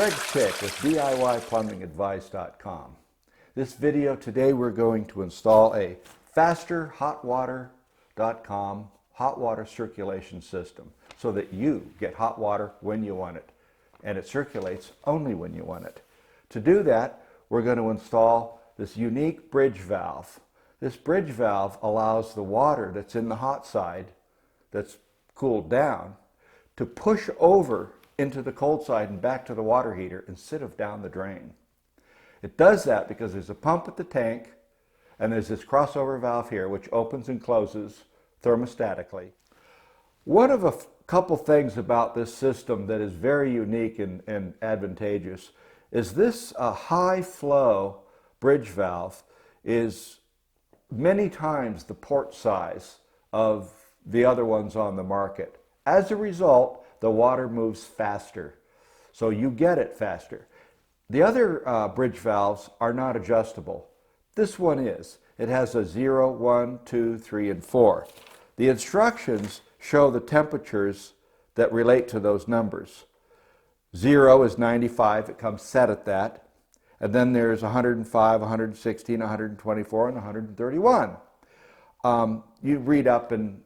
Greg Chick with DIYPlumbingAdvice.com. This video today we're going to install a fasterhotwater.com hot water circulation system so that you get hot water when you want it and it circulates only when you want it. To do that, we're going to install this unique bridge valve. This bridge valve allows the water that's in the hot side that's cooled down to push over into the cold side and back to the water heater instead of down the drain. It does that because there's a pump at the tank and there's this crossover valve here which opens and closes thermostatically. One of a couple things about this system that is very unique and advantageous is this high flow bridge valve is many times the port size of the other ones on the market. As a result, the water moves faster, so you get it faster. The other bridge valves are not adjustable. This one is. It has a 0, 1, 2, 3, and 4. The instructions show the temperatures that relate to those numbers. 0 is 95, it comes set at that. And then there's 105, 116, 124, and 131. You read up and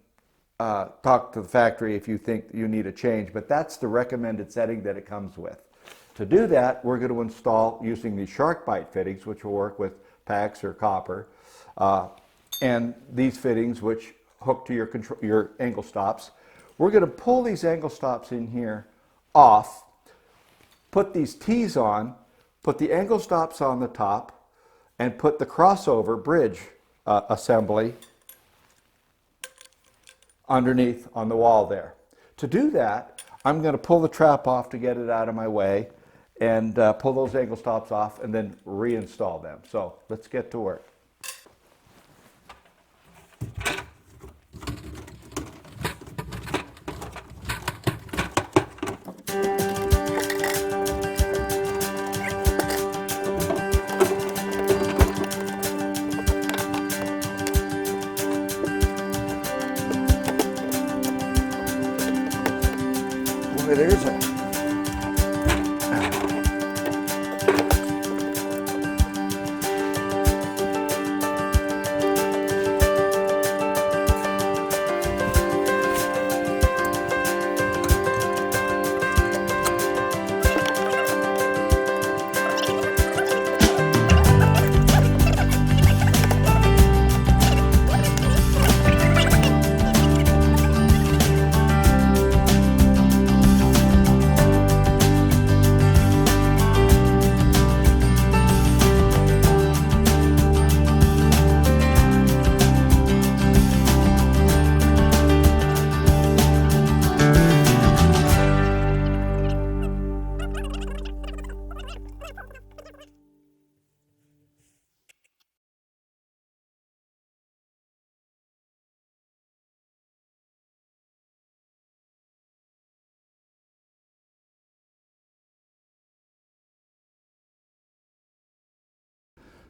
talk to the factory if you think you need a change, but that's the recommended setting that it comes with. To do that, we're going to install using these shark bite fittings, which will work with PAX or copper, and these fittings which hook to your angle stops. We're going to pull these angle stops in here off, put these T's on, put the angle stops on the top, and put the crossover bridge assembly underneath on the wall there. To do that, I'm going to pull the trap off to get it out of my way and pull those angle stops off and then reinstall them. So let's get to work. Boy, there's a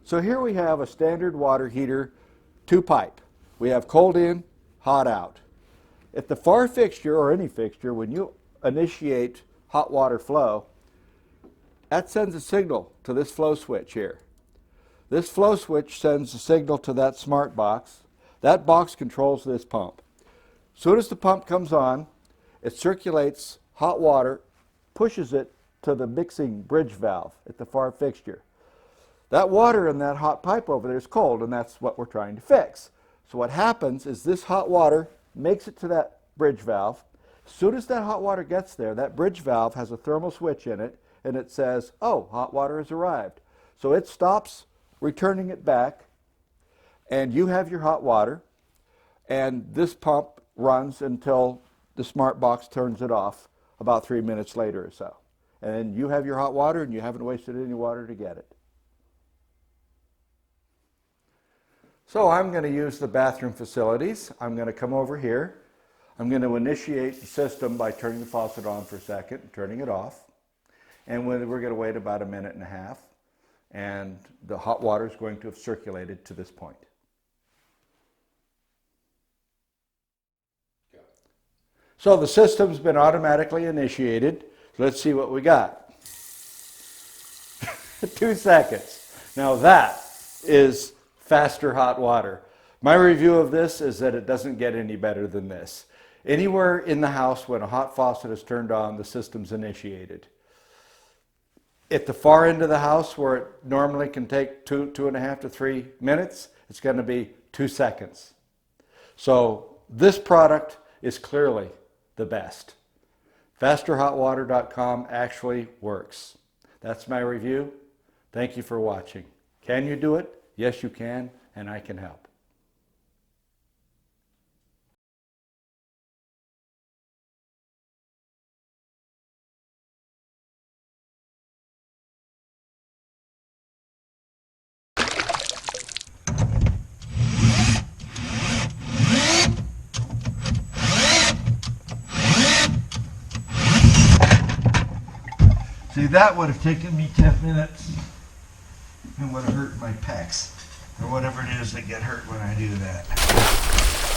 So here we have a standard water heater, 2-pipe. We have cold in, hot out. At the far fixture, or any fixture, when you initiate hot water flow, that sends a signal to this flow switch here. This flow switch sends a signal to that smart box. That box controls this pump. As soon as the pump comes on, it circulates hot water, pushes it to the mixing bridge valve at the far fixture. That water in that hot pipe over there is cold, and that's what we're trying to fix. So what happens is this hot water makes it to that bridge valve. As soon as that hot water gets there, that bridge valve has a thermal switch in it, and it says, oh, hot water has arrived. So it stops returning it back, and you have your hot water, and this pump runs until the smart box turns it off about 3 minutes later or so. And you have your hot water, and you haven't wasted any water to get it. So I'm going to use the bathroom facilities. I'm going to come over here. I'm going to initiate the system by turning the faucet on for a second and turning it off. And we're going to wait about 1.5 minutes, and the hot water is going to have circulated to this point. So the system's been automatically initiated. Let's see what we got. 2 seconds. Now that is faster hot water. My review of this is that it doesn't get any better than this. Anywhere in the house when a hot faucet is turned on, the system's initiated. At the far end of the house where it normally can take 2.5 to 3 minutes, it's going to be 2 seconds. So this product is clearly the best. FasterHotWater.com actually works. That's my review. Thank you for watching. Can you do it? Yes, you can, and I can help. See, that would have taken me 10 minutes and would have hurt my pecs, or whatever it is that get hurt when I do that.